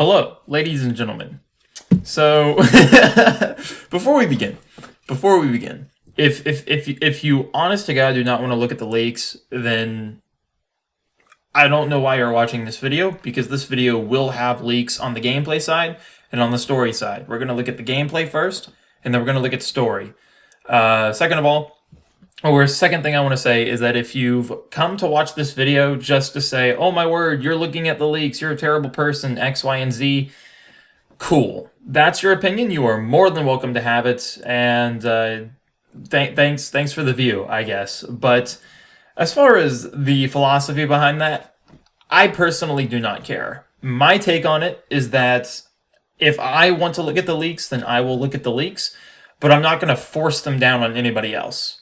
Hello, ladies and gentlemen. So, before we begin, if you honest to God do not want to look at the leaks, then I don't know why you're watching this video, because this video will have leaks on the gameplay side and on the story side. We're going to look at the gameplay first, and then we're going to look at story. Second thing I want to say is that if you've come to watch this video just to say, oh my word, you're looking at the leaks, you're a terrible person, X, Y, and Z, cool. That's your opinion. You are more than welcome to have it, and thanks for the view, I guess. But as far as the philosophy behind that, I personally do not care. My take on it is that if I want to look at the leaks, then I will look at the leaks, but I'm not going to force them down on anybody else.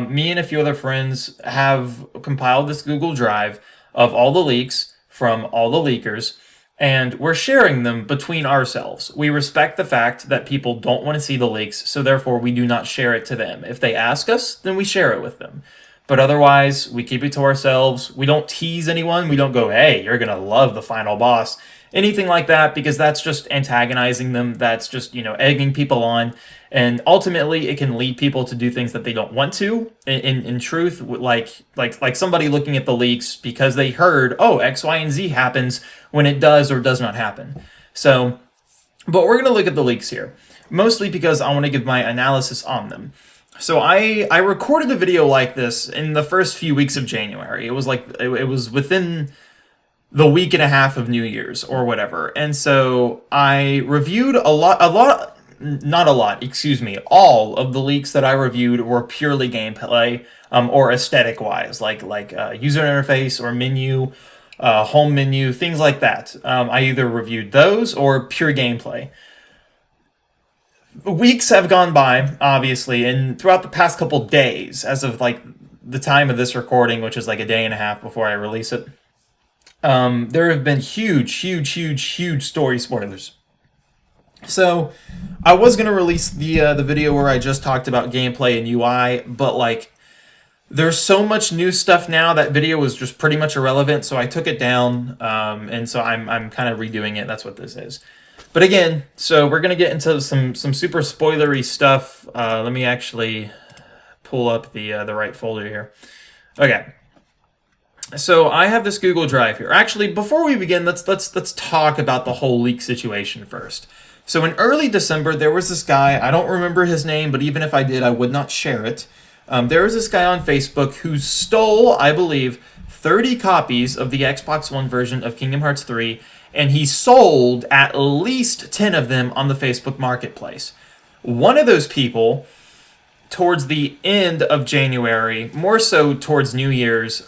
Me and a few other friends have compiled this Google Drive of all the leaks from all the leakers, and we're sharing them between ourselves. We respect the fact that people don't want to see the leaks, so therefore we do not share it to them. If they ask us, then we share it with them. But otherwise, we keep it to ourselves. We don't tease anyone. We don't go, hey, you're going to love the final boss. Anything like that, because that's just antagonizing them. That's just, egging people on. And ultimately, it can lead people to do things that they don't want to. In truth, like somebody looking at the leaks because they heard, oh, X, Y, and Z happens when it does or does not happen. So, but we're going to look at the leaks here, mostly because I want to give my analysis on them. So I recorded a video like this in the first few weeks of January. It was within the week and a half of New Year's or whatever. And so I reviewed all of the leaks that I reviewed were purely gameplay or aesthetic wise, like user interface or menu, home menu, things like that. I either reviewed those or pure gameplay. Weeks have gone by, obviously, and throughout the past couple days, as of the time of this recording, which is a day and a half before I release it, there have been huge story spoilers. So I was going to release the video where I just talked about gameplay and UI, but there's so much new stuff now that video was just pretty much irrelevant, so I took it down, and so I'm kind of redoing it. That's what this is. But again, so we're going to get into some super spoilery stuff. Let me actually pull up the right folder here. Okay. So I have this Google Drive here. Actually, before we begin, let's talk about the whole leak situation first. So in early December, there was this guy, I don't remember his name, but even if I did, I would not share it. There was this guy on Facebook who stole, I believe, 30 copies of the Xbox One version of Kingdom Hearts 3, and he sold at least 10 of them on the Facebook Marketplace. One of those people, towards the end of January, more so towards New Year's,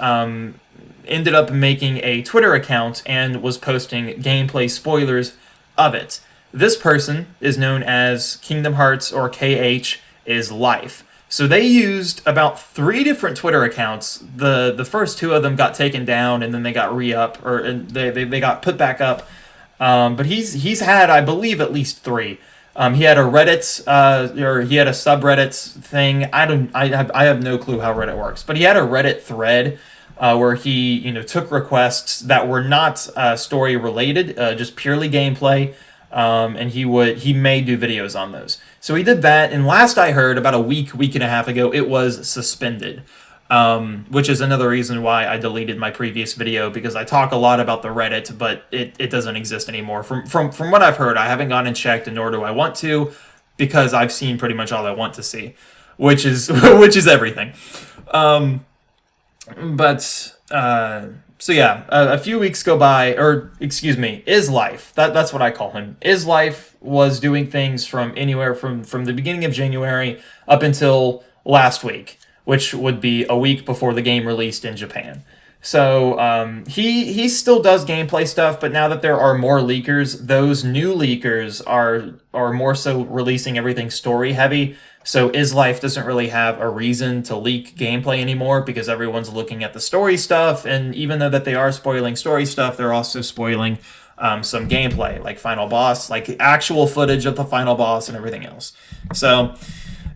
ended up making a Twitter account and was posting gameplay spoilers of it. This person is known as Kingdom Hearts, or KH, is Life. So they used about 3 different Twitter accounts. The first 2 of them got taken down, and then they got re-up, or they got put back up. But he's had, I believe, at least 3. He had a Reddit, or he had a subreddit thing. I have no clue how Reddit works, but he had a Reddit thread where he took requests that were not story related, just purely gameplay. And he may do videos on those. So he did that, and last I heard, about a week and a half ago, it was suspended. Which is another reason why I deleted my previous video, because I talk a lot about the Reddit, but it doesn't exist anymore. From what I've heard, I haven't gone and checked, and nor do I want to, because I've seen pretty much all I want to see, which is everything. So yeah, a few weeks go by, or excuse me, Is-Life, that's what I call him. Is-Life was doing things from anywhere from the beginning of January up until last week, which would be a week before the game released in Japan. So he still does gameplay stuff, but now that there are more leakers, those new leakers are more so releasing everything story heavy. So Is-Life doesn't really have a reason to leak gameplay anymore, because everyone's looking at the story stuff, and even though that they are spoiling story stuff, they're also spoiling some gameplay, like final boss, like actual footage of the final boss and everything else. So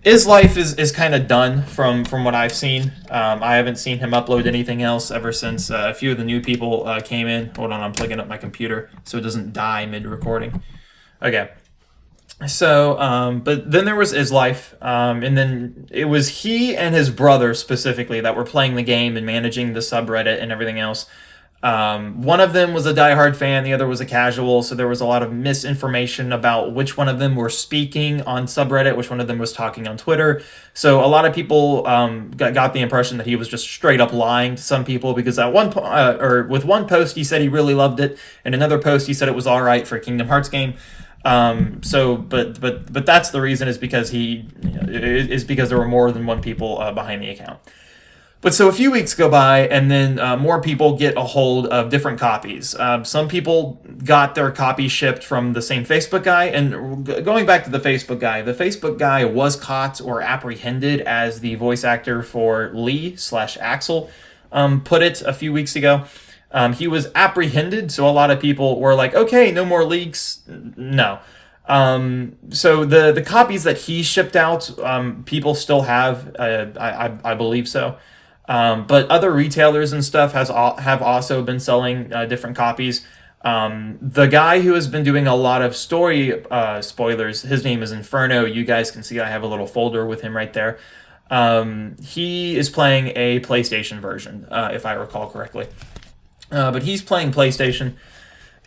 His life is kind of done from what I've seen. I haven't seen him upload anything else ever since a few of the new people came in. Hold on, I'm plugging up my computer so it doesn't die mid-recording. Okay. So, but then there was his life, and then it was he and his brother specifically that were playing the game and managing the subreddit and everything else. One of them was a diehard fan, the other was a casual, so there was a lot of misinformation about which one of them were speaking on subreddit, which one of them was talking on Twitter. So a lot of people got the impression that he was just straight up lying to some people because at with one post he said he really loved it, and another post he said it was all right for a Kingdom Hearts game. But that's the reason is because because there were more than one people behind the account. But so a few weeks go by, and then more people get a hold of different copies. Some people got their copy shipped from the same Facebook guy. And going back to the Facebook guy was caught or apprehended, as the voice actor for Lee/Axel put it a few weeks ago. He was apprehended, so a lot of people were like, okay, no more leaks. No. So the copies that he shipped out, people still have, I believe so. But other retailers and stuff have also been selling different copies. The guy who has been doing a lot of story spoilers, his name is Inferno. You guys can see I have a little folder with him right there. He is playing a PlayStation version, if I recall correctly. But he's playing PlayStation.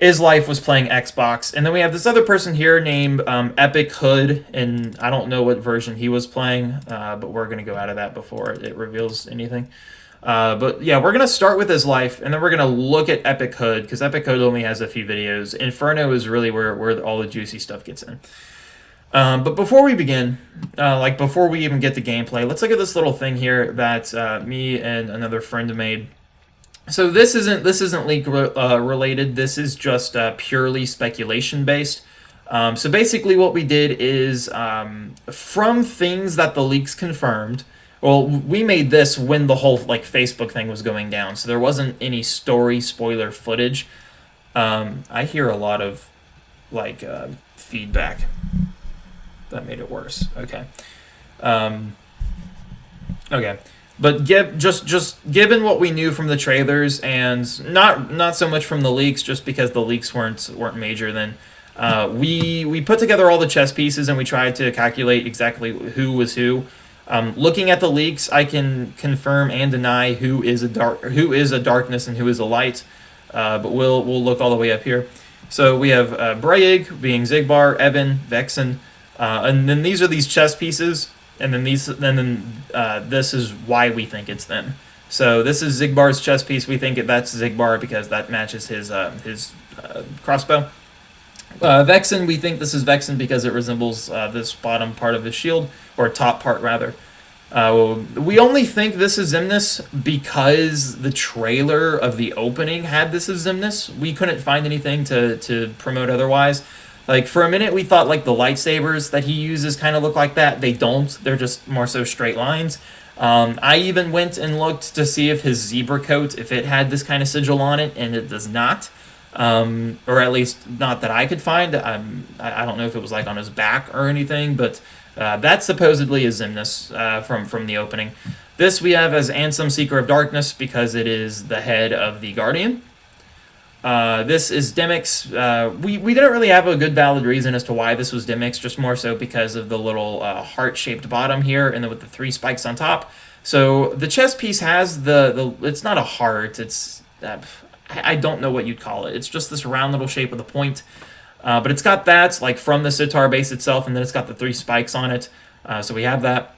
His life was playing Xbox. And then we have this other person here named Epic Hood, and I don't know what version he was playing, but we're going to go out of that before it reveals anything. But yeah, we're going to start with his life, and then we're going to look at Epic Hood, because Epic Hood only has a few videos. Inferno is really where all the juicy stuff gets in. But before we begin, before we even get to gameplay, let's look at this little thing here that me and another friend made. So this isn't leak related. This is just purely speculation based. So basically, what we did is from things that the leaks confirmed. Well, we made this when the whole Facebook thing was going down, so there wasn't any story spoiler footage. I hear a lot of feedback. That made it worse. Okay. Okay. But just given what we knew from the trailers, and not so much from the leaks, just because the leaks weren't major, then we put together all the chess pieces and we tried to calculate exactly who was who. Looking at the leaks, I can confirm and deny who is a darkness and who is a light. But we'll look all the way up here. So we have Brayig being Xigbar, Evan, Vexen, and then these are these chess pieces. And then this is why we think it's them. So this is Xigbar's chess piece. We think that's Xigbar because that matches his crossbow. Vexen, we think this is Vexen because it resembles this bottom part of the shield, or top part rather. We only think this is Xemnas because the trailer of the opening had this as Xemnas. We couldn't find anything to promote otherwise. For a minute, we thought the lightsabers that he uses kind of look like that. They don't. They're just more so straight lines. I even went and looked to see if his zebra coat, if it had this kind of sigil on it, and it does not. Or at least not that I could find. I don't know if it was on his back or anything, but that supposedly is Xemnas from the opening. This we have as Ansem, Seeker of Darkness, because it is the head of the Guardian. This is Demyx. We didn't really have a good valid reason as to why this was Demyx, just more so because of the little heart-shaped bottom here, and then with the 3 spikes on top. So the chess piece has it's not a heart, it's, I don't know what you'd call it. It's just this round little shape with a point. But it's got that, from the sitar base itself, and then it's got the 3 spikes on it. So we have that.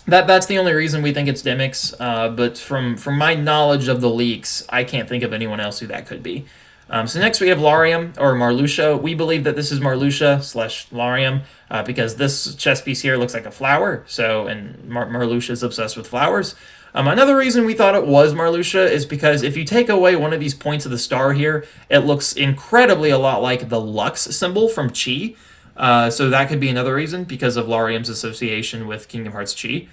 That's the only reason we think it's Demyx, but from my knowledge of the leaks, I can't think of anyone else who that could be. So next we have Lauriam, or Marluxia. We believe that this is Marluxia/Lauriam, because this chess piece here looks like a flower, and Marluxia is obsessed with flowers. Another reason we thought it was Marluxia is because if you take away one of these points of the star here, it looks incredibly a lot like the Lux symbol from Chi. So that could be another reason, because of Lauriam's association with Kingdom Hearts Chi.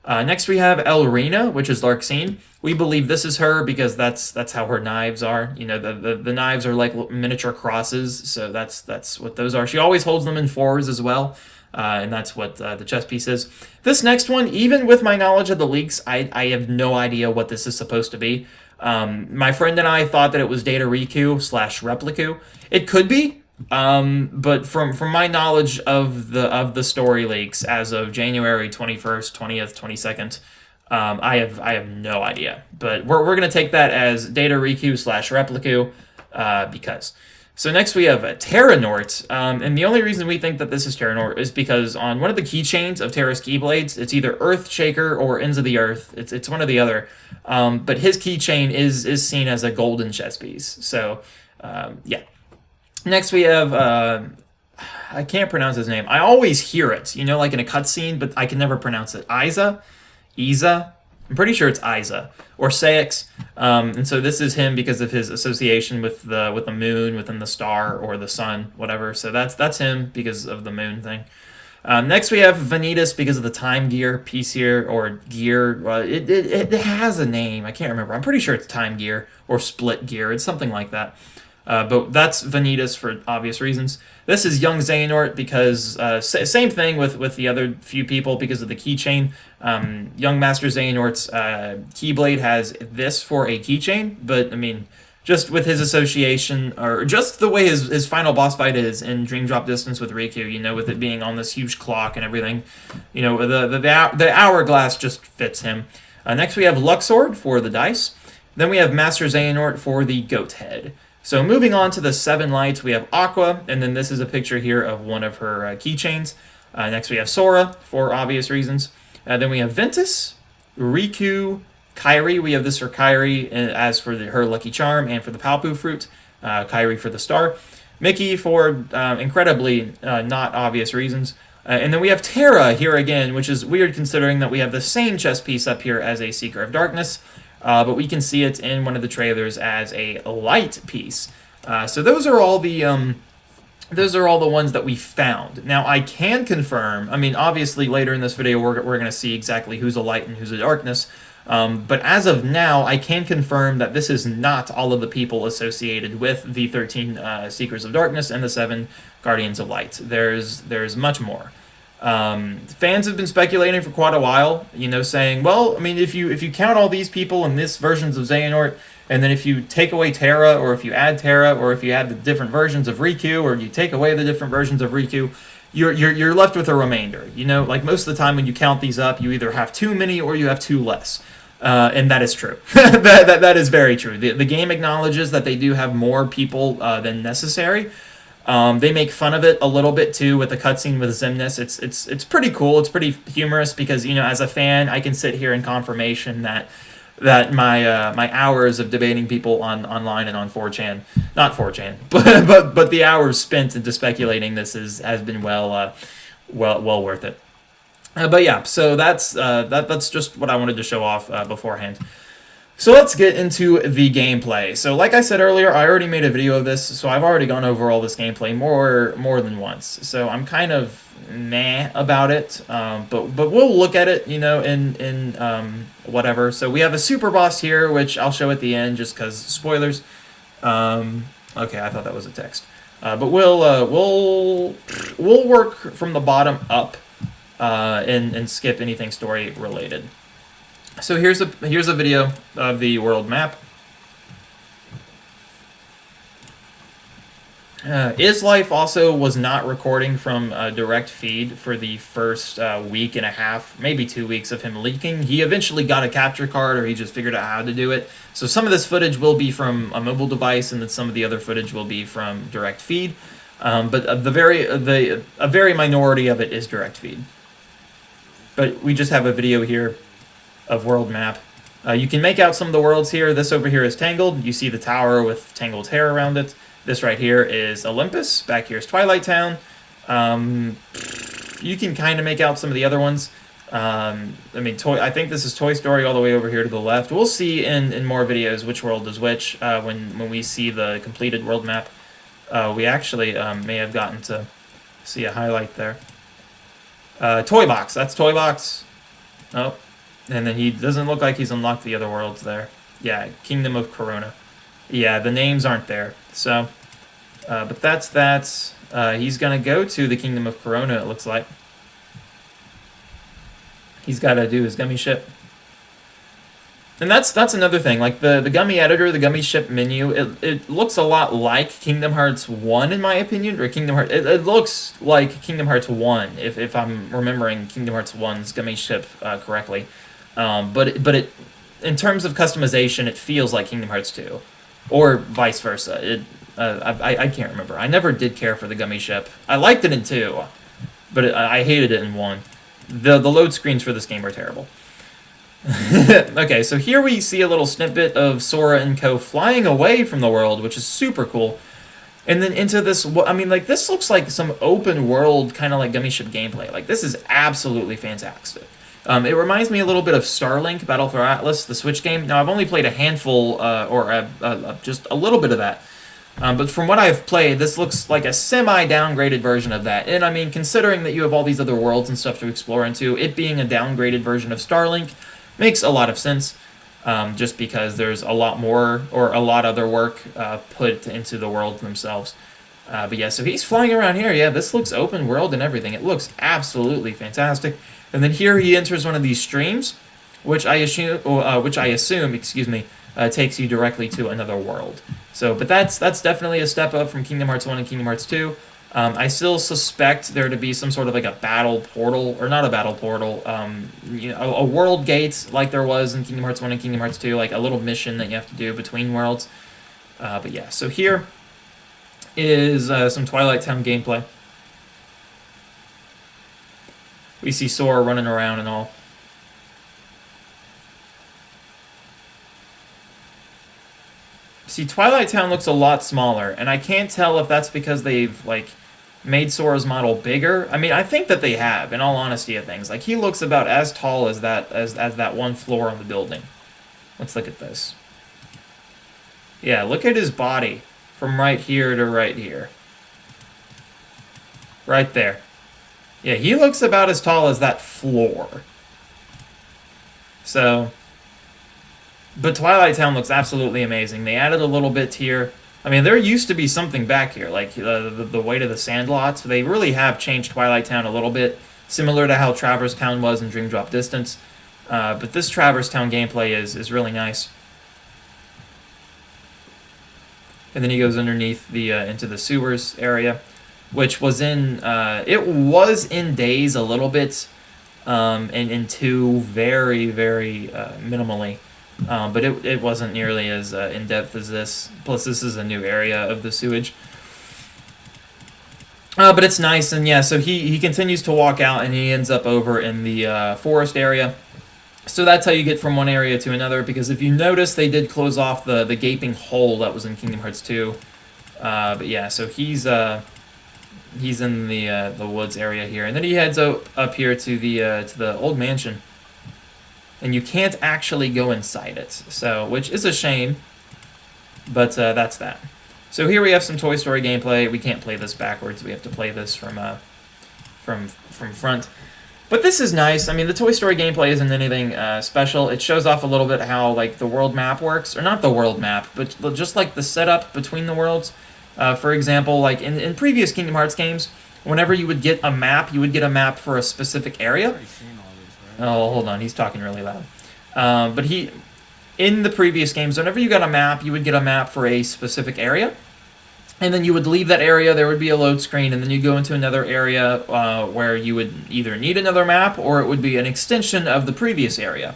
Next we have Elrina, which is Larxene. We believe this is her because that's how her knives are. The knives are like miniature crosses, so that's what those are. She always holds them in 4s as well. And that's what the chess piece is. This next one, even with my knowledge of the leaks, I have no idea what this is supposed to be. My friend and I thought that it was Data Riku / Repliku. It could be, but from my knowledge of the story leaks as of January 21st, 20th, 22nd, I have no idea. But we're gonna take that as Data Riku / Repliku, because. So next we have Terranort, and the only reason we think that this is Terranort is because on one of the keychains of Terra's Keyblades, it's either Earthshaker or Ends of the Earth. It's one or the other. But his keychain is seen as a golden chess piece. So yeah. Next we have I can't pronounce his name. I always hear it, like in a cutscene, but I can never pronounce it. Iza. I'm pretty sure it's Iza or Saix, and so this is him because of his association with the moon within the star or the sun, whatever. So that's him because of the moon thing. Next we have Vanitas because of the time gear piece here, or gear. It has a name. I can't remember. I'm pretty sure it's time gear or split gear. It's something like that. But that's Vanitas for obvious reasons. This is Young Xehanort because same thing with the other few people because of the keychain. Young Master Xehanort's Keyblade has this for a keychain, but I mean, just with his association, or just the way his final boss fight is in Dream Drop Distance with Riku, with it being on this huge clock and everything, the hourglass just fits him. Next we have Luxord for the dice. Then we have Master Xehanort for the goat head. So moving on to the 7 lights, we have Aqua, and then this is a picture here of one of her keychains. Next we have Sora, for obvious reasons. Then we have Ventus, Riku, Kairi. We have this for Kairi as for her Lucky Charm and for the Palpu Fruit. Kairi for the star. Mickey for incredibly not obvious reasons. And then we have Terra here again, which is weird considering that we have the same chess piece up here as a Seeker of Darkness. But we can see it in one of the trailers as a light piece. So those are all the ones that we found. Now I can confirm. I mean, obviously later in this video we're going to see exactly who's a light and who's a darkness. But as of now, I can confirm that this is not all of the people associated with the 13 Seekers of Darkness and the 7 Guardians of Light. There's much more. Fans have been speculating for quite a while, saying, well, I mean, if you count all these people in this versions of Xehanort, and then if you take away Terra, or if you add Terra, or if you add the different versions of Riku, or you take away the different versions of Riku, you're left with a remainder. Like most of the time when you count these up, you either have too many or you have too less. And that is true. that is very true. The game acknowledges that they do have more people than necessary. They make fun of it a little bit too with the cutscene with Xemnas. It's pretty cool. It's pretty humorous because as a fan, I can sit here in confirmation that my hours of debating people online and on 4chan, not 4chan, but the hours spent into speculating this has been well worth it. But yeah, so that's just what I wanted to show off beforehand. So let's get into the gameplay. So like I said earlier, I already made a video of this, so I've already gone over all this gameplay more than once. So I'm kind of meh about it, but we'll look at it, in whatever. So we have a super boss here, which I'll show at the end just because spoilers. Okay, I thought that was a text. But we'll work from the bottom up and skip anything story related. So here's a video of the world map. IsLife also was not recording from a direct feed for the first week and a half, maybe 2 weeks of him leaking. He eventually got a capture card, or he just figured out how to do it. So some of this footage will be from a mobile device, and then some of the other footage will be from direct feed. But a very minority of it is direct feed. But we just have a video here of world map. You can make out some of the worlds here. This over here is Tangled. You see the tower with Tangled's hair around it. This right here is Olympus. Back here is Twilight Town. You can kind of make out some of the other ones. I think this is Toy Story all the way over here to the left. We'll see in more videos which world is which when we see the completed world map. We actually may have gotten to see a highlight there. Toy Box. That's Toy Box. Oh. And then he doesn't look like he's unlocked the other worlds there. Yeah, Kingdom of Corona. Yeah, the names aren't there. So, but that's that. He's going to go to the Kingdom of Corona, it looks like. He's got to do his gummy ship. And that's another thing. Like the gummy editor, the gummy ship menu, it looks a lot like Kingdom Hearts 1 in my opinion, or Kingdom Hearts. It looks like Kingdom Hearts 1 if I'm remembering Kingdom Hearts 1's gummy ship correctly. But it in terms of customization, it feels like Kingdom Hearts 2, or vice versa. I can't remember. I never did care for the gummy ship. I liked it in 2, but I hated it in 1. The load screens for this game are terrible. Okay, so here we see a little snippet of Sora and Co. flying away from the world, which is super cool. And then into this, I mean, like, this looks like some open world, kind of like Gummy Ship gameplay. Like, this is absolutely fantastic. It reminds me a little bit of Starlink, Battle for Atlas, the Switch game. Now, I've only played a handful, just a little bit of that. But from what I've played, this looks like a semi-downgraded version of that. And I mean, considering that you have all these other worlds and stuff to explore into, it being a downgraded version of Starlink makes a lot of sense, just because there's a lot more, or a lot other work put into the worlds themselves. But yeah, so he's flying around here. Yeah, this looks open world and everything. It looks absolutely fantastic. And then here he enters one of these streams, which I assume, excuse me, takes you directly to another world. So, but that's definitely a step up from Kingdom Hearts 1 and Kingdom Hearts 2. I still suspect there to be some sort of like a battle portal, or not a battle portal, a world gate like there was in Kingdom Hearts 1 and Kingdom Hearts 2, like a little mission that you have to do between worlds. But yeah, so here is some Twilight Town gameplay. We see Sora running around and all. See, Twilight Town looks a lot smaller, and I can't tell if that's because they've, like, made Sora's model bigger. I mean, I think that they have, in all honesty of things. Like, he looks about as tall as that one floor on the building. Let's look at this. Yeah, look at his body from right here to right here. Right there. Yeah, he looks about as tall as that floor. So, but Twilight Town looks absolutely amazing. They added a little bit here. I mean, there used to be something back here, like the weight of the Sandlots. They really have changed Twilight Town a little bit, similar to how Traverse Town was in Dream Drop Distance. But this Traverse Town gameplay is really nice. And then he goes underneath the into the sewers area, which was in it was in Days a little bit, and in 2 very minimally. But it wasn't nearly as in-depth as this. Plus, this is a new area of the sewage. But it's nice, and yeah, so he continues to walk out, and he ends up over in the forest area. So that's how you get from one area to another, because if you notice, they did close off the gaping hole that was in Kingdom Hearts 2. But yeah, so he's in the woods area here, and then he heads up here to the old mansion. And you can't actually go inside it, so which is a shame, but that's that. So here we have some Toy Story gameplay. We can't play this backwards. We have to play this from front. But this is nice. I mean, the Toy Story gameplay isn't anything special. It shows off a little bit how like the world map works, or not the world map, but just like the setup between the worlds. For example, like in previous Kingdom Hearts games, whenever you would get a map, you would get a map for a specific area. Oh, hold on, he's talking really loud. But in the previous games, whenever you got a map, you would get a map for a specific area. And then you would leave that area, there would be a load screen, and then you go into another area where you would either need another map, or it would be an extension of the previous area.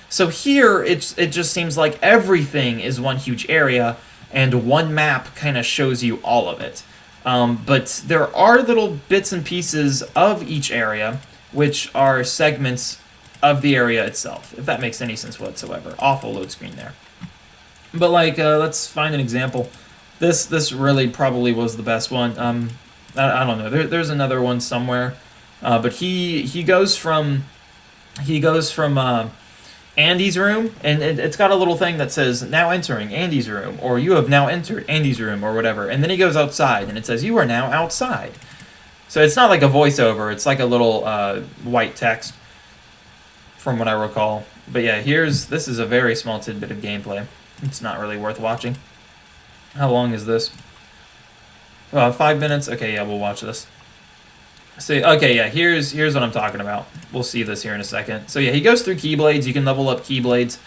So here, it just seems like everything is one huge area, and one map kind of shows you all of it. But there are little bits and pieces of each area, which are segments of the area itself, if that makes any sense whatsoever. Awful load screen there. But like, let's find an example. This really probably was the best one. I don't know. There's another one somewhere, but he goes from Andy's room, and it's got a little thing that says now entering Andy's room, or you have now entered Andy's room, or whatever. And then he goes outside, and it says you are now outside. So it's not like a voiceover, it's like a little white text, from what I recall. But yeah, this is a very small tidbit of gameplay. It's not really worth watching. How long is this? 5 minutes? Okay, yeah, we'll watch this. So okay, yeah, here's what I'm talking about. We'll see this here in a second. So yeah, he goes through Keyblades. You can level up Keyblades.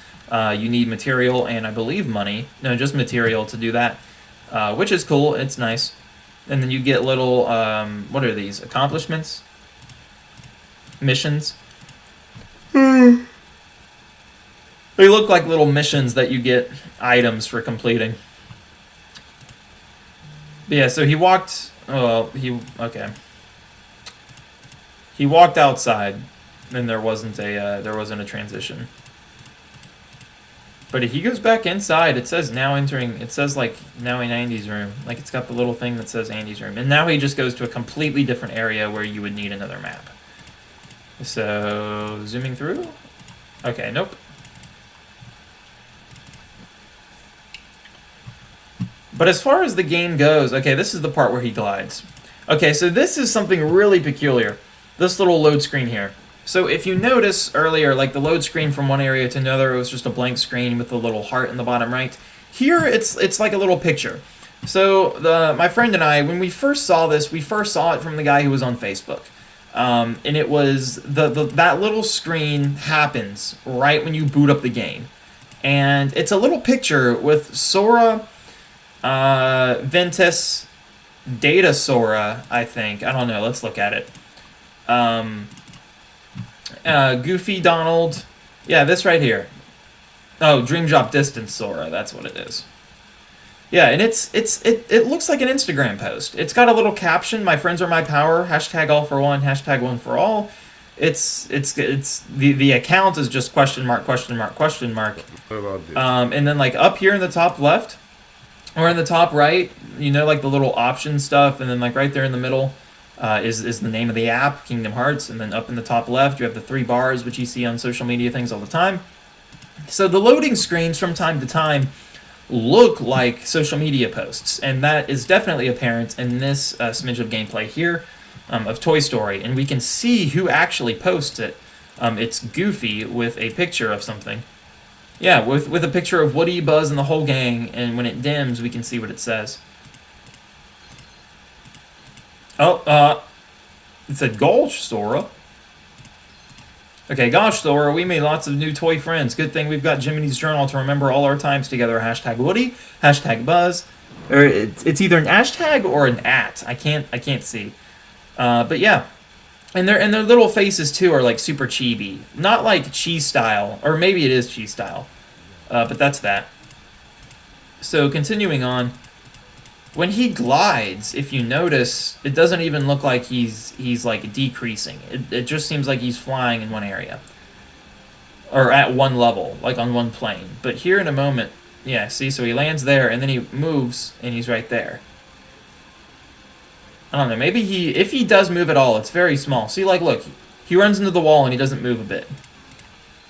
You need material and I believe money. No, just material to do that, which is cool. It's nice. And then you get little what are these accomplishments? Missions. They look like little missions that you get items for completing. But yeah, so he walked. Oh, okay. He walked outside, and there wasn't a transition. But he goes back inside. It says now entering. It says like now in Andy's room. Like it's got the little thing that says Andy's room, and now he just goes to a completely different area where you would need another map. So zooming through. Okay, nope. But as far as the game goes, okay, this is the part where he glides. Okay, so this is something really peculiar. This little load screen here. So if you notice earlier, like the load screen from one area to another, it was just a blank screen with a little heart in the bottom right. Here, it's like a little picture. So my friend and I, when we first saw this, we first saw it from the guy who was on Facebook. And it was, that little screen happens right when you boot up the game. And it's a little picture with Sora, Ventus, Data Sora, I think. I don't know, let's look at it. Goofy Donald. Yeah, this right here. Oh, Dream Drop Distance Sora, that's what it is. Yeah, and it looks like an Instagram post. It's got a little caption, "My friends are my power, hashtag all for one, hashtag one for all." It's the account is just question mark, question mark, question mark. What about this? And then like up here in the top left, or in the top right, you know, like the little option stuff, and then like right there in the middle is the name of the app, Kingdom Hearts, and then up in the top left you have the 3 bars, which you see on social media things all the time. So the loading screens from time to time look like social media posts, and that is definitely apparent in this smidge of gameplay here of Toy Story, and we can see who actually posts it. It's Goofy with a picture of something. Yeah, with a picture of Woody, Buzz, and the whole gang, and when it dims, we can see what it says. Oh, it said, "Gosh, Sora." Okay, gosh, Sora, we made lots of new toy friends. Good thing we've got Jiminy's Journal to remember all our times together. Hashtag Woody, hashtag Buzz. Or it's either an hashtag or an at. I can't see. But yeah. And their little faces too are like super chibi. Not like cheese style, or maybe it is cheese style. But that's that. So continuing on, when he glides, if you notice, it doesn't even look like he's like decreasing. It just seems like he's flying in one area. Or at one level, like on one plane. But here in a moment, yeah, see, so he lands there, and then he moves, and he's right there. I don't know, maybe if he does move at all, it's very small. See, like, look, he runs into the wall, and he doesn't move a bit.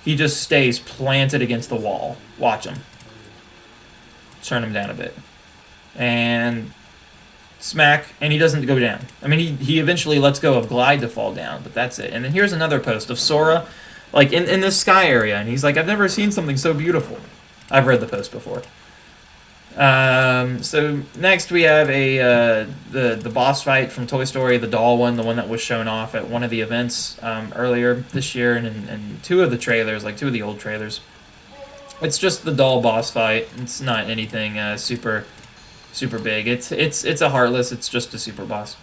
He just stays planted against the wall. Watch him. Turn him down a bit. And smack, and he doesn't go down. I mean, he eventually lets go of glide to fall down, but that's it. And then here's another post of Sora, like, in this sky area, and he's like, "I've never seen something so beautiful." I've read the post before. So next we have the boss fight from Toy Story, the doll one, the one that was shown off at one of the events earlier this year, and 2 of the trailers, like 2 of the old trailers. It's just the doll boss fight. It's not anything super big. It's a Heartless. It's just a super boss.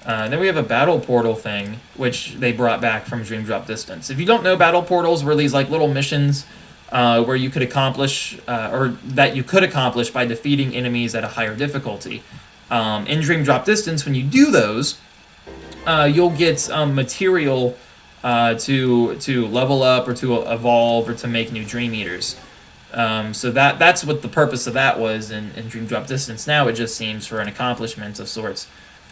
Then we have a battle portal thing, which they brought back from Dream Drop Distance. If you don't know, battle portals were these like little missions where you could accomplish, or that you could accomplish by defeating enemies at a higher difficulty. In Dream Drop Distance, when you do those, you'll get material to level up or to evolve or to make new Dream Eaters. So that's what the purpose of that was in Dream Drop Distance. Now it just seems for an accomplishment of sorts.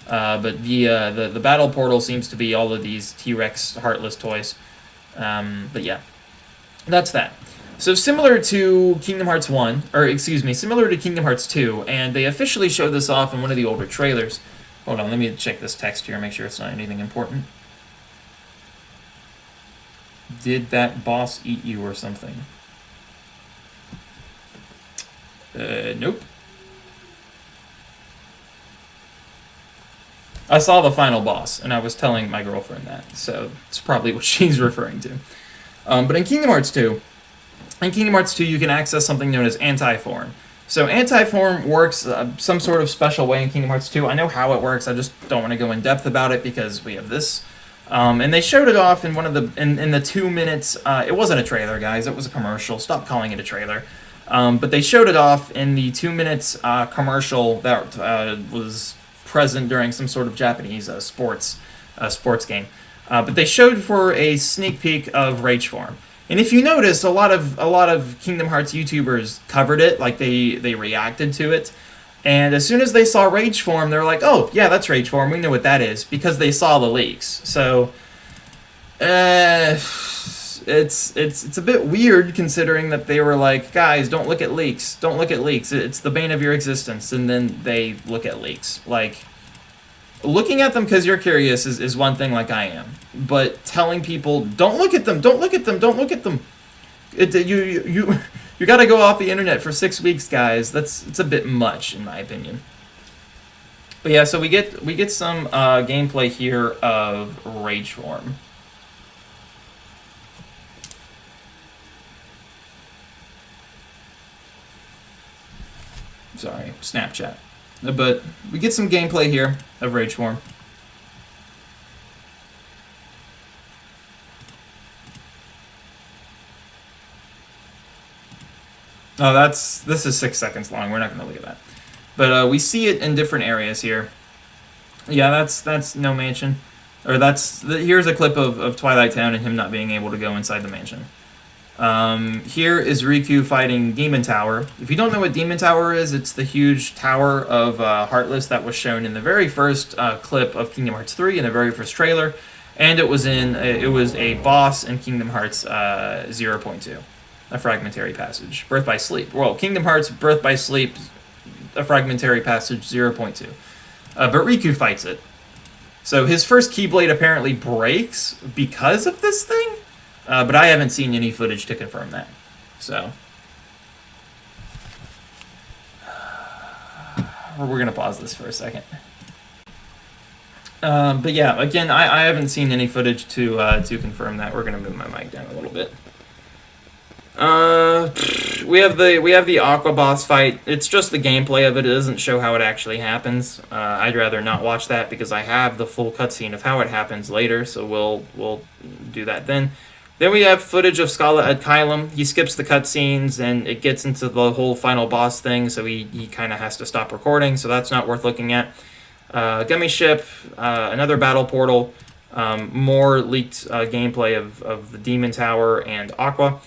But the battle portal seems to be all of these T-Rex Heartless toys. But yeah, that's that. So similar to Kingdom Hearts 1, or excuse me, similar to Kingdom Hearts 2, and they officially showed this off in one of the older trailers. Hold on, let me check this text here, make sure it's not anything important. Did that boss eat you or something? Nope. I saw the final boss, and I was telling my girlfriend that, so it's probably what she's referring to. But in Kingdom Hearts 2, you can access something known as Anti-Form. So Anti-Form works some sort of special way in Kingdom Hearts 2. I know how it works. I just don't want to go in depth about it because we have this. And they showed it off in one of the in the 2 minutes. It wasn't a trailer, guys. It was a commercial. Stop calling it a trailer. But they showed it off in the 2 minutes commercial that was present during some sort of Japanese sports game. But they showed for a sneak peek of Rage Form. And if you notice, a lot of Kingdom Hearts YouTubers covered it, like they reacted to it. And as soon as they saw Rage Form, they're like, "Oh, yeah, that's Rage Form. We know what that is," because they saw the leaks. So, it's a bit weird considering that they were like, "Guys, don't look at leaks. Don't look at leaks. It's the bane of your existence." And then they look at leaks. Like, looking at them because you're curious is one thing, like I am. But telling people, "Don't look at them. Don't look at them. Don't look at them." You got to go off the internet for 6 weeks, guys. It's a bit much, in my opinion. But yeah, so we get some gameplay here of Rage Form. Sorry, Snapchat. But we get some gameplay here of Rage Form. Oh, this is 6 seconds long. We're not going to look at that. But we see it in different areas here. Yeah, that's No Mansion. Or here's a clip of Twilight Town and him not being able to go inside the mansion. Here is Riku fighting Demon Tower. If you don't know what Demon Tower is, it's the huge tower of Heartless that was shown in the very first clip of Kingdom Hearts 3 in the very first trailer. And it was a boss in Kingdom Hearts 0.2. A fragmentary passage. Birth by Sleep. Well, Kingdom Hearts Birth by Sleep, a fragmentary passage 0.2. But Riku fights it. So his first Keyblade apparently breaks because of this thing, but I haven't seen any footage to confirm that. So we're going to pause this for a second. But yeah, again, I haven't seen any footage to confirm that. We're going to move my mic down a little bit. We have the Aqua boss fight. It's just the gameplay of it. It doesn't show how it actually happens. I'd rather not watch that because I have the full cutscene of how it happens later, so we'll do that then. Then we have footage of Scala at Kylum. He skips the cutscenes and it gets into the whole final boss thing, so he kind of has to stop recording, so that's not worth looking at. Gummy Ship, another battle portal, more leaked gameplay of the Demon Tower and Aqua.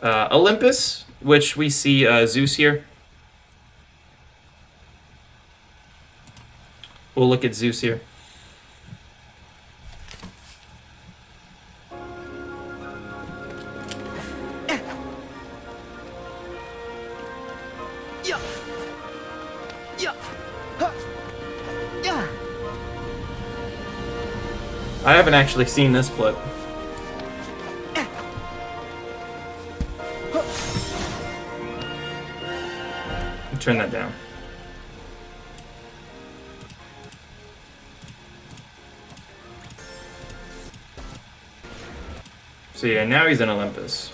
Olympus, which we see Zeus here. We'll look at Zeus here. I haven't actually seen this clip. Turn that down. So yeah, now he's in Olympus,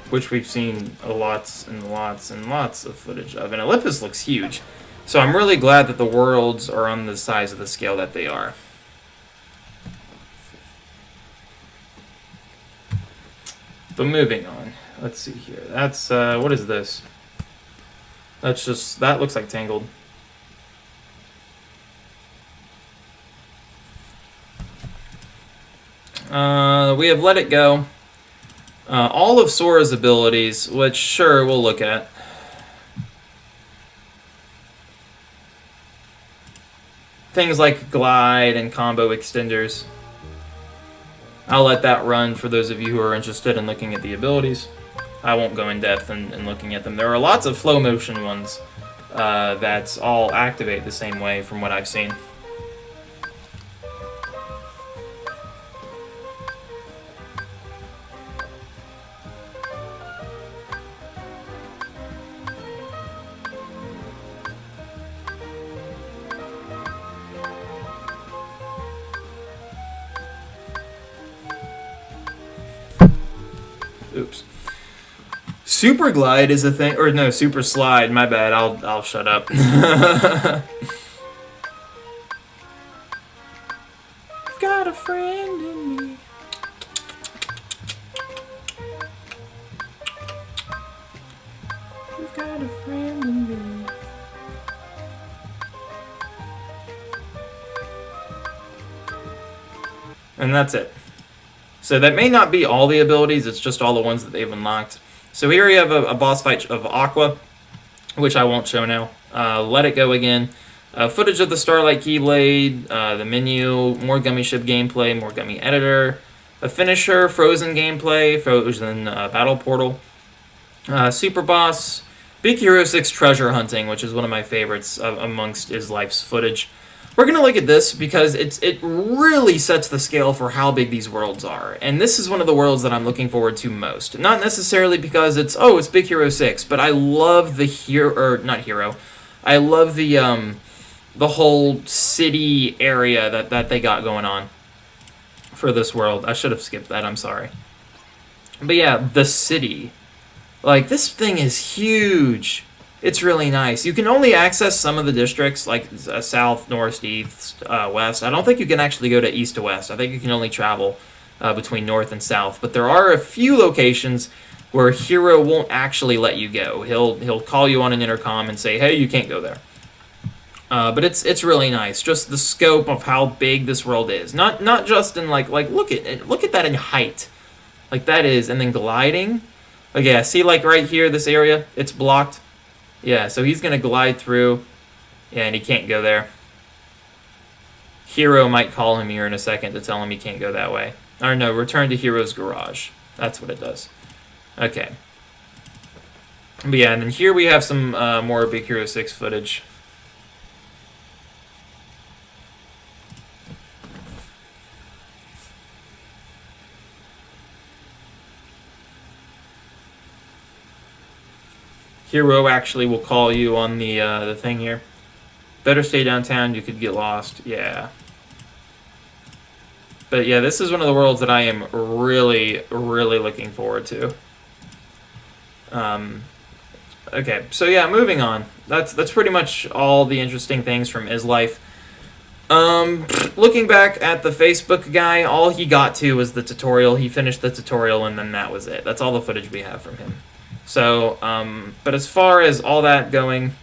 which we've seen lots and lots and lots of footage of. And Olympus looks huge, so I'm really glad that the worlds are on the size of the scale that they are. But moving on. Let's see here. That's, what is this? That looks like Tangled. We have Let It Go. All of Sora's abilities, which, sure, we'll look at. Things like Glide and combo extenders. I'll let that run for those of you who are interested in looking at the abilities. I won't go in depth in looking at them. There are lots of flow motion ones that all activate the same way from what I've seen. Oops. Super glide is a thing, or no, super slide. My bad. I'll shut up. I've got a friend in me. You've got a friend in me. And that's it. So that may not be all the abilities, it's just all the ones that they've unlocked. So here we have a boss fight of Aqua, which I won't show now. Let It Go again. Footage of the Starlight Keyblade, the menu, more Gummy Ship gameplay, more Gummy Editor, a finisher, Frozen gameplay, Frozen Battle Portal, Super Boss, Big Hero 6 treasure hunting, which is one of my favorites amongst his life's footage. We're going to look at this because it really sets the scale for how big these worlds are. And this is one of the worlds that I'm looking forward to most. Not necessarily because it's Big Hero 6, but I love the I love the whole city area that they got going on for this world. I should have skipped that, I'm sorry. But yeah, the city. Like, this thing is huge. It's really nice. You can only access some of the districts, like south, north, east, west. I don't think you can actually go to east to west. I think you can only travel between north and south. But there are a few locations where Hero won't actually let you go. He'll call you on an intercom and say, hey, you can't go there. But it's really nice. Just the scope of how big this world is. Not just in like look at that in height. Like that is, and then gliding. Okay, see like right here, this area, it's blocked. Yeah, so he's going to glide through. Yeah, and he can't go there. Hero might call him here in a second to tell him he can't go that way. Or no, return to Hero's garage. That's what it does. Okay. But yeah, and then here we have some more Big Hero 6 footage. Hero actually will call you on the thing here. Better stay downtown, you could get lost. Yeah. But yeah, this is one of the worlds that I am really, really looking forward to. Okay, so yeah, moving on. That's pretty much all the interesting things from his life. Looking back at the Facebook guy, all he got to was the tutorial. He finished the tutorial and then that was it. That's all the footage we have from him. So, but as far as all that going,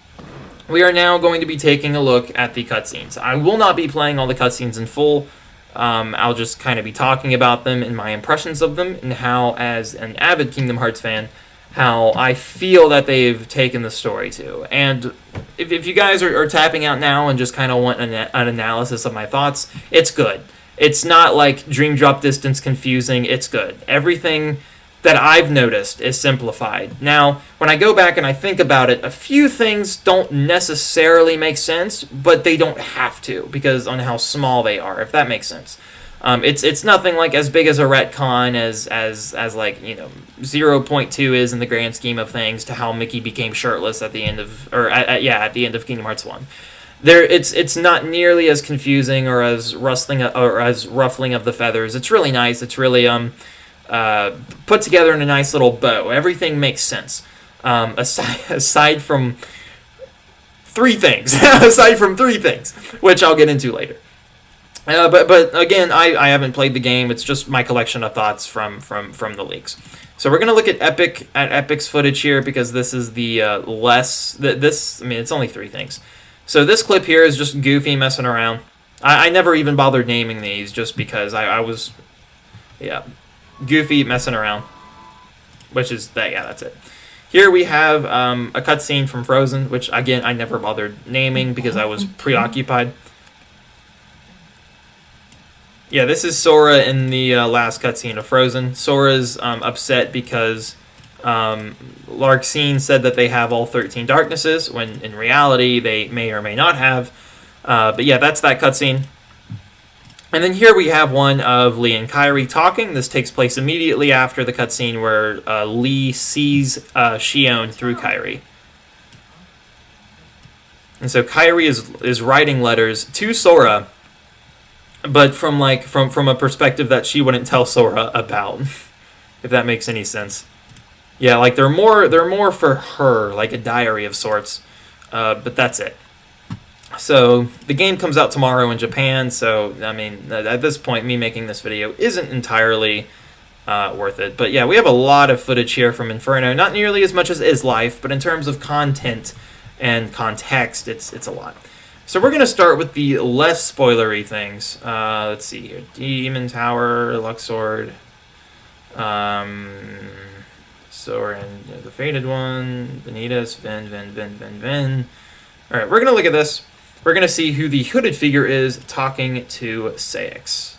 we are now going to be taking a look at the cutscenes. I will not be playing all the cutscenes in full. I'll just kind of be talking about them and my impressions of them and how, as an avid Kingdom Hearts fan, how I feel that they've taken the story to. And if you guys are tapping out now and just kind of want an analysis of my thoughts, it's good. It's not like Dream Drop Distance confusing. It's good. Everything that I've noticed is simplified. Now, when I go back and I think about it, a few things don't necessarily make sense, but they don't have to because on how small they are, if that makes sense. It's nothing like as big as a retcon as like, you know, 0.2 is in the grand scheme of things to how Mickey became shirtless at the end of at the end of Kingdom Hearts 1. It's not nearly as confusing or as ruffling of the feathers. It's really nice. It's really put together in a nice little bow. Everything makes sense. Aside from three things. Which I'll get into later. But again, I haven't played the game. It's just my collection of thoughts from the leaks. So we're gonna look at Epic's footage here because this is the it's only three things. So this clip here is just Goofy messing around. I never even bothered naming these just because I was Goofy messing around, which is that. Yeah, that's it. Here we have a cutscene from Frozen, which again I never bothered naming because I was preoccupied. Yeah, this is Sora in the last cutscene of Frozen. Sora's upset because Larxene said that they have all 13 darknesses, when in reality they may or may not have. But yeah, that's that cutscene. And then here we have one of Lee and Kairi talking. This takes place immediately after the cutscene where Lee sees Xion through Kairi. And so Kairi is writing letters to Sora, but from a perspective that she wouldn't tell Sora about. if that makes any sense. Yeah, like they're more for her, like a diary of sorts. But that's it. So the game comes out tomorrow in Japan. So I mean, at this point, me making this video isn't entirely worth it. But yeah, we have a lot of footage here from Inferno. Not nearly as much as Is Life, but in terms of content and context, it's a lot. So we're going to start with the less spoilery things. Let's see here. Demon Tower, Luxord, Soren, the Faded One, Vanitas, Ven. Alright, we're going to look at this. We're going to see who the hooded figure is talking to Saix.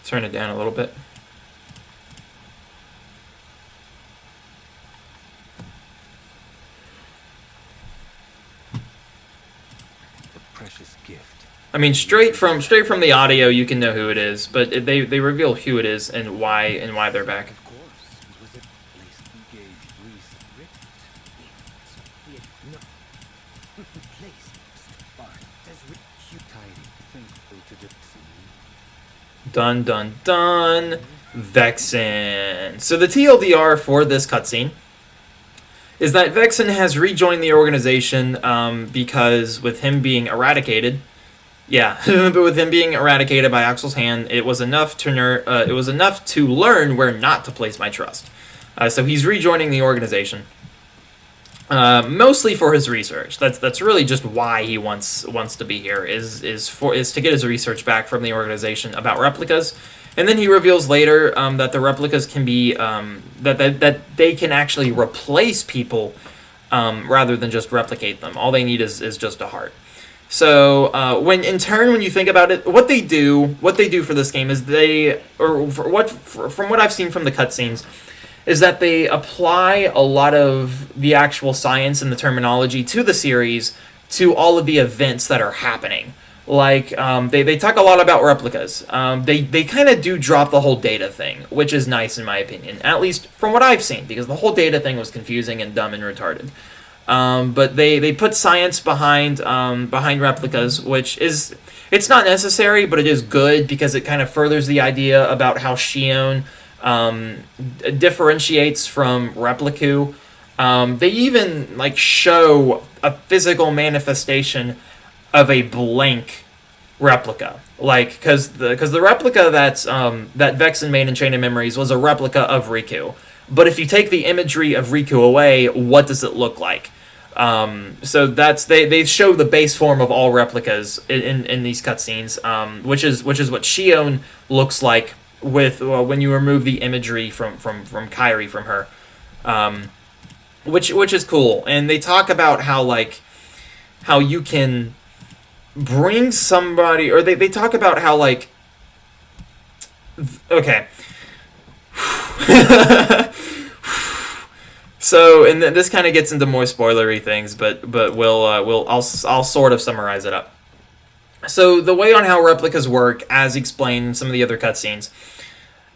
Turn it down a little bit. I mean, straight from the audio, you can know who it is, but they reveal who it is and why they're back. Of course, it was a place he gave Greece writ. No. Place Sparta's rich tiny thankful to the sea. Dun dun dun. Vexen. So the TLDR for this cutscene is that Vexen has rejoined the organization because with him being eradicated. Yeah, but with him being eradicated by Axel's hand, it was enough to learn where not to place my trust. So he's rejoining the organization, mostly for his research. That's really just why he wants to be here. Is to get his research back from the organization about replicas, and then he reveals later that the replicas can be that they can actually replace people rather than just replicate them. All they need is just a heart. So when you think about it, what they do for this game is from what I've seen from the cutscenes, is that they apply a lot of the actual science and the terminology to the series to all of the events that are happening. Like they talk a lot about replicas. They kind of do drop the whole data thing, which is nice in my opinion, at least from what I've seen, because the whole data thing was confusing and dumb and retarded. But they put science behind replicas, which it's not necessary, but it is good because it kind of furthers the idea about how Xion differentiates from Repliku. They even like show a physical manifestation of a blank replica, like because the replica that Vexen made in Chain of Memories was a replica of Riku. But if you take the imagery of Riku away, what does it look like? So they show the base form of all replicas in these cutscenes, which is what Xion looks like with when you remove the imagery from Kairi from her, which is cool. And they talk about how you can bring somebody, or they talk about how okay. So, and this kind of gets into more spoilery things, but I'll sort of summarize it up. So the way on how replicas work, as explained in some of the other cutscenes,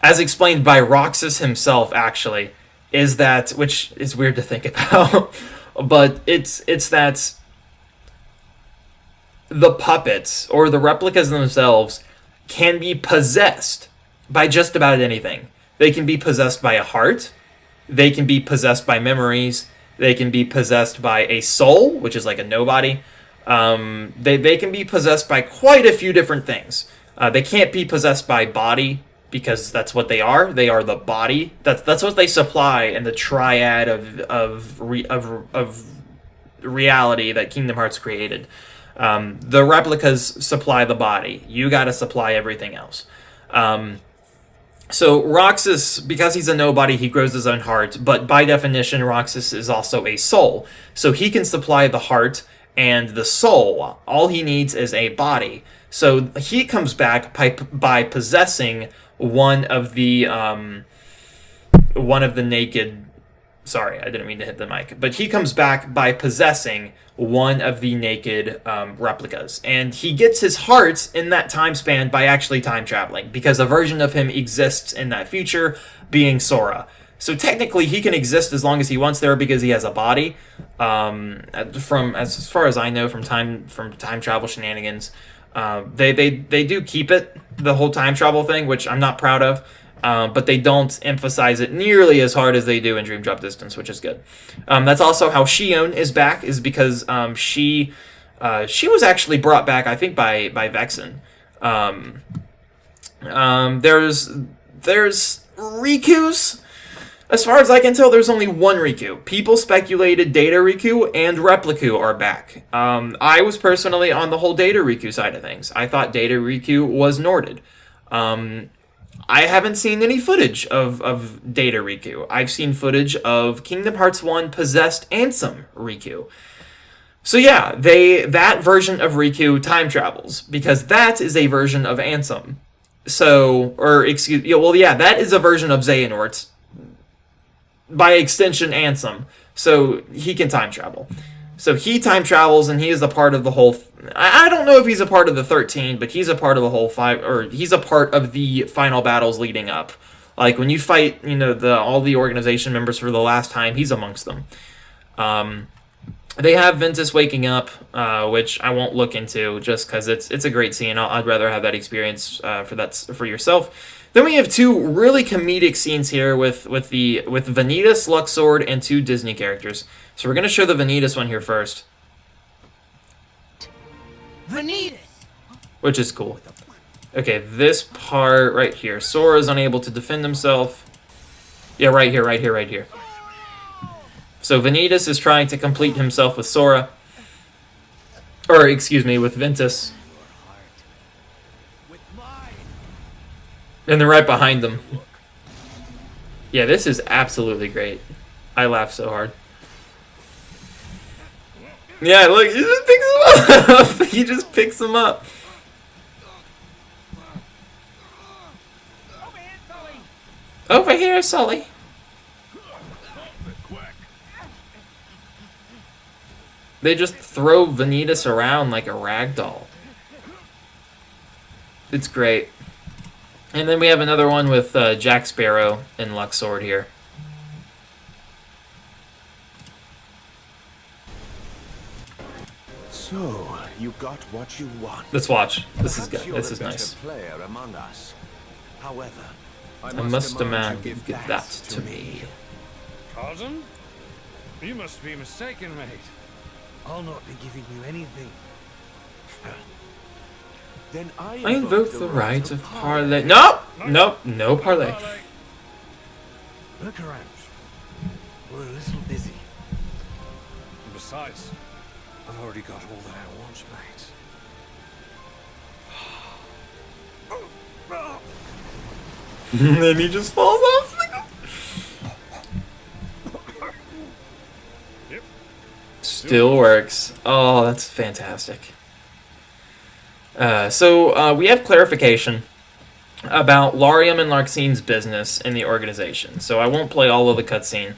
as explained by Roxas himself, actually, is that, which is weird to think about, but it's that the puppets or the replicas themselves can be possessed by just about anything. They can be possessed by a heart. They can be possessed by memories. They can be possessed by a soul, which is like a nobody. They can be possessed by quite a few different things. They can't be possessed by body, because that's what they are. They are the body. That's what they supply in the triad of reality that Kingdom Hearts created. The replicas supply the body. You got to supply everything else. So Roxas, because he's a nobody, he grows his own heart, but by definition, Roxas is also a soul. So he can supply the heart and the soul. All he needs is a body. So he comes back by possessing one of the naked... Sorry, I didn't mean to hit the mic. But he comes back by possessing one of the naked replicas. And he gets his heart in that time span by actually time traveling, because a version of him exists in that future, being Sora. So technically, he can exist as long as he wants there because he has a body. From as far as I know, from time travel shenanigans, they do keep it, the whole time travel thing, which I'm not proud of. But they don't emphasize it nearly as hard as they do in Dream Drop Distance, which is good. That's also how Shion is back, is because she was actually brought back, I think, by Vexen. There's Riku's. As far as I can tell, there's only one Riku. People speculated Data Riku and Repliku are back. I was personally on the whole Data Riku side of things. I thought Data Riku was Norded. I haven't seen any footage of Data Riku. I've seen footage of Kingdom Hearts 1 Possessed Ansem Riku. So yeah, that version of Riku time travels, because that is a version of Ansem. So, or excuse, yeah, well, yeah, that is a version of Xehanort. By extension, Ansem. So he can time travel. So he time travels, and he is a part of the whole. I don't know if he's a part of the 13, but he's a part of the whole 5, or he's a part of the final battles leading up. Like when you fight, all the organization members for the last time, he's amongst them. They have Ventus waking up, which I won't look into just because it's a great scene. I'd rather have that experience for yourself. Then we have two really comedic scenes here with Vanitas, Luxord, and two Disney characters. So we're gonna show the Vanitas one here first, Vanitas! which is cool. Okay, this part right here. Sora's unable to defend himself. Yeah, right here. So Vanitas is trying to complete himself with Sora. Or, excuse me, with Ventus. And they're right behind them. Yeah, this is absolutely great. I laughed so hard. Yeah, look, he just picks him up. He just picks him up. Over here, Sully. They just throw Vanitas around like a rag doll. It's great. And then we have another one with Jack Sparrow and Luxord here. So, you got what you want. Let's watch. This is good. Perhaps you're This the is better nice. player among us. However, I must demand you give that to me. Pardon? You must be mistaken, mate. I'll not be giving you anything. Then I invoke the right of parley. Nope, no parley. Look around. We're a little busy. And besides, I've already got all that I want, mate. And then he just falls off. Yep. Still works. Oh, that's fantastic. So we have clarification about Larium and Larxine's business in the organization. So I won't play all of the cutscene,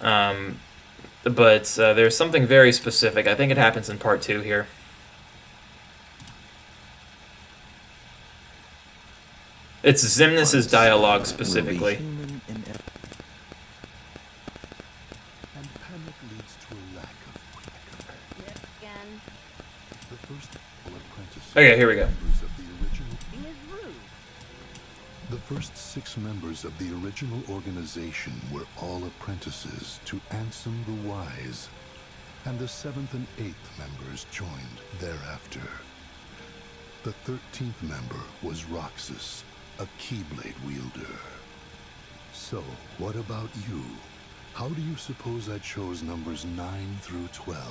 but there's something very specific. I think it happens in part 2 here. It's Xemnas' dialogue specifically. And panic leads to a lack of Yep, again. the first apprentices. Okay, here we go. Members of the original. Ms. Rude. The first 6 members of the original organization were all apprentices to Ansem the Wise, and the 7th and 8th members joined thereafter. The 13th member was Roxas, a Keyblade wielder. So, what about you? How do you suppose I chose numbers 9 through 12?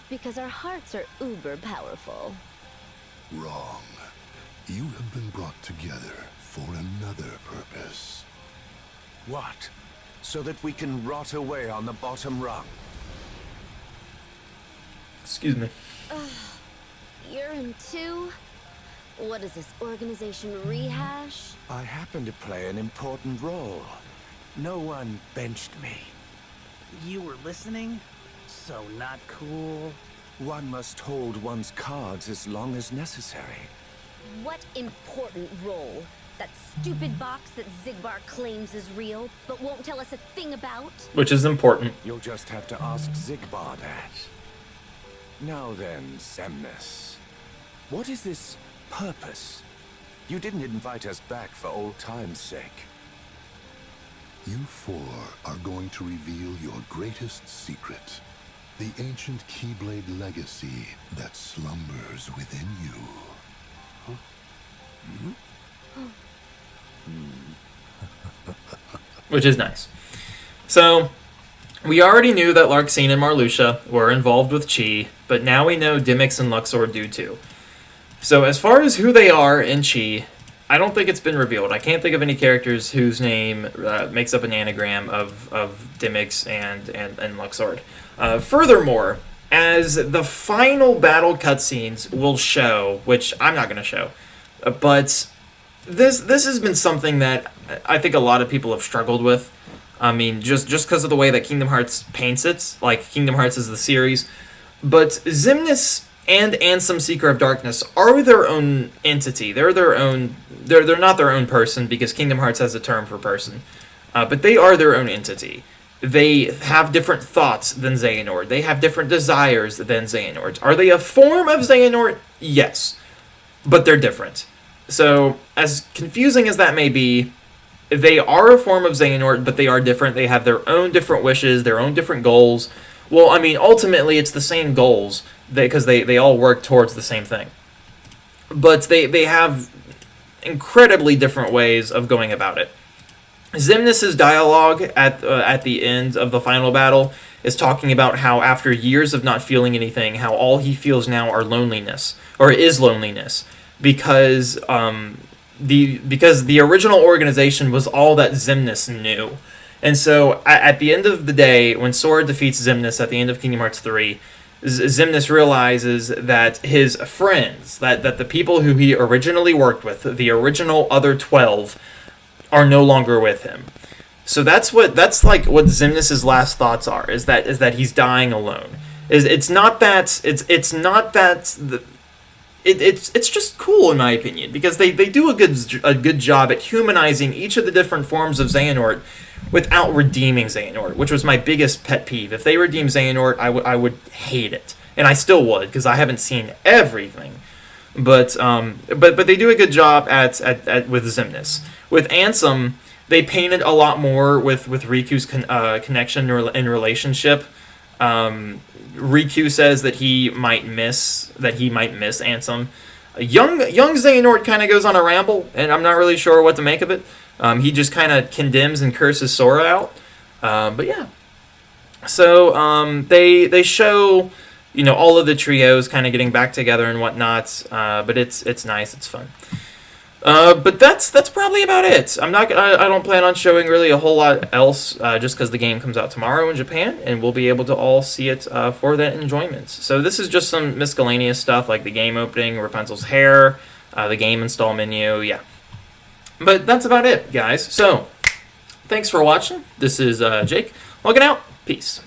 Because our hearts are uber powerful. Wrong. You have been brought together for another purpose. what? So that we can rot away on the bottom rung. Excuse me. You're in 2? What is this, organization rehash? I happen to play an important role. No one benched me. You were listening? So not cool. One must hold one's cards as long as necessary. What important role? That stupid box that Zigbar claims is real, but won't tell us a thing about? Which is important. You'll just have to ask Zigbar that. Now then, Semnus. What is this purpose? You didn't invite us back for old time's sake. You four are going to reveal your greatest secret. The ancient Keyblade legacy that slumbers within you. Which is nice. So, we already knew that Larxene and Marluxia were involved with Chi, but now we know Dimix and Luxord do too. So as far as who they are in Chi, I don't think it's been revealed. I can't think of any characters whose name makes up an anagram of Dimix and Luxord. Furthermore, as the final battle cutscenes will show, which I'm not going to show, but this has been something that I think a lot of people have struggled with. I mean, just because of the way that Kingdom Hearts paints it, like Kingdom Hearts is the series, but Xemnas and Ansem Seeker of Darkness are their own entity. They're their own. They're not their own person because Kingdom Hearts has a term for person, but they are their own entity. They have different thoughts than Xehanort. They have different desires than Xehanort. Are they a form of Xehanort? Yes, but they're different. So, as confusing as that may be, they are a form of Xehanort, but they are different. They have their own different wishes, their own different goals. Well, I mean, ultimately, it's the same goals, because they all work towards the same thing. But they have incredibly different ways of going about it. Xemnas' dialogue at the end of the final battle is talking about how after years of not feeling anything, how all he feels now are loneliness, or is loneliness, because the original organization was all that Xemnas knew. And so, at the end of the day, when Sora defeats Xemnas at the end of Kingdom Hearts 3, Xemnas realizes that his friends, that the people who he originally worked with, the original other 12, are no longer with him. So that's like what Xemnas' last thoughts are, is that he's dying alone. It's just cool in my opinion, because they do a good job at humanizing each of the different forms of Xehanort without redeeming Xehanort, which was my biggest pet peeve. If they redeem Xehanort, I would hate it, and I still would because I haven't seen everything. But they do a good job at with Xemnas. With Ansem, they painted a lot more with Riku's connection and relationship. Riku says that he might miss Ansem. Young Xehanort kind of goes on a ramble, and I'm not really sure what to make of it. He just kind of condemns and curses Sora out. But yeah. So they show, all of the trios kind of getting back together and whatnot. But it's nice. It's fun. But that's probably about it. I don't plan on showing really a whole lot else, just because the game comes out tomorrow in Japan, and we'll be able to all see it for that enjoyment. So this is just some miscellaneous stuff like the game opening, Rapunzel's hair, the game install menu, yeah. But that's about it, guys. So thanks for watching. This is Jake logging out. Peace.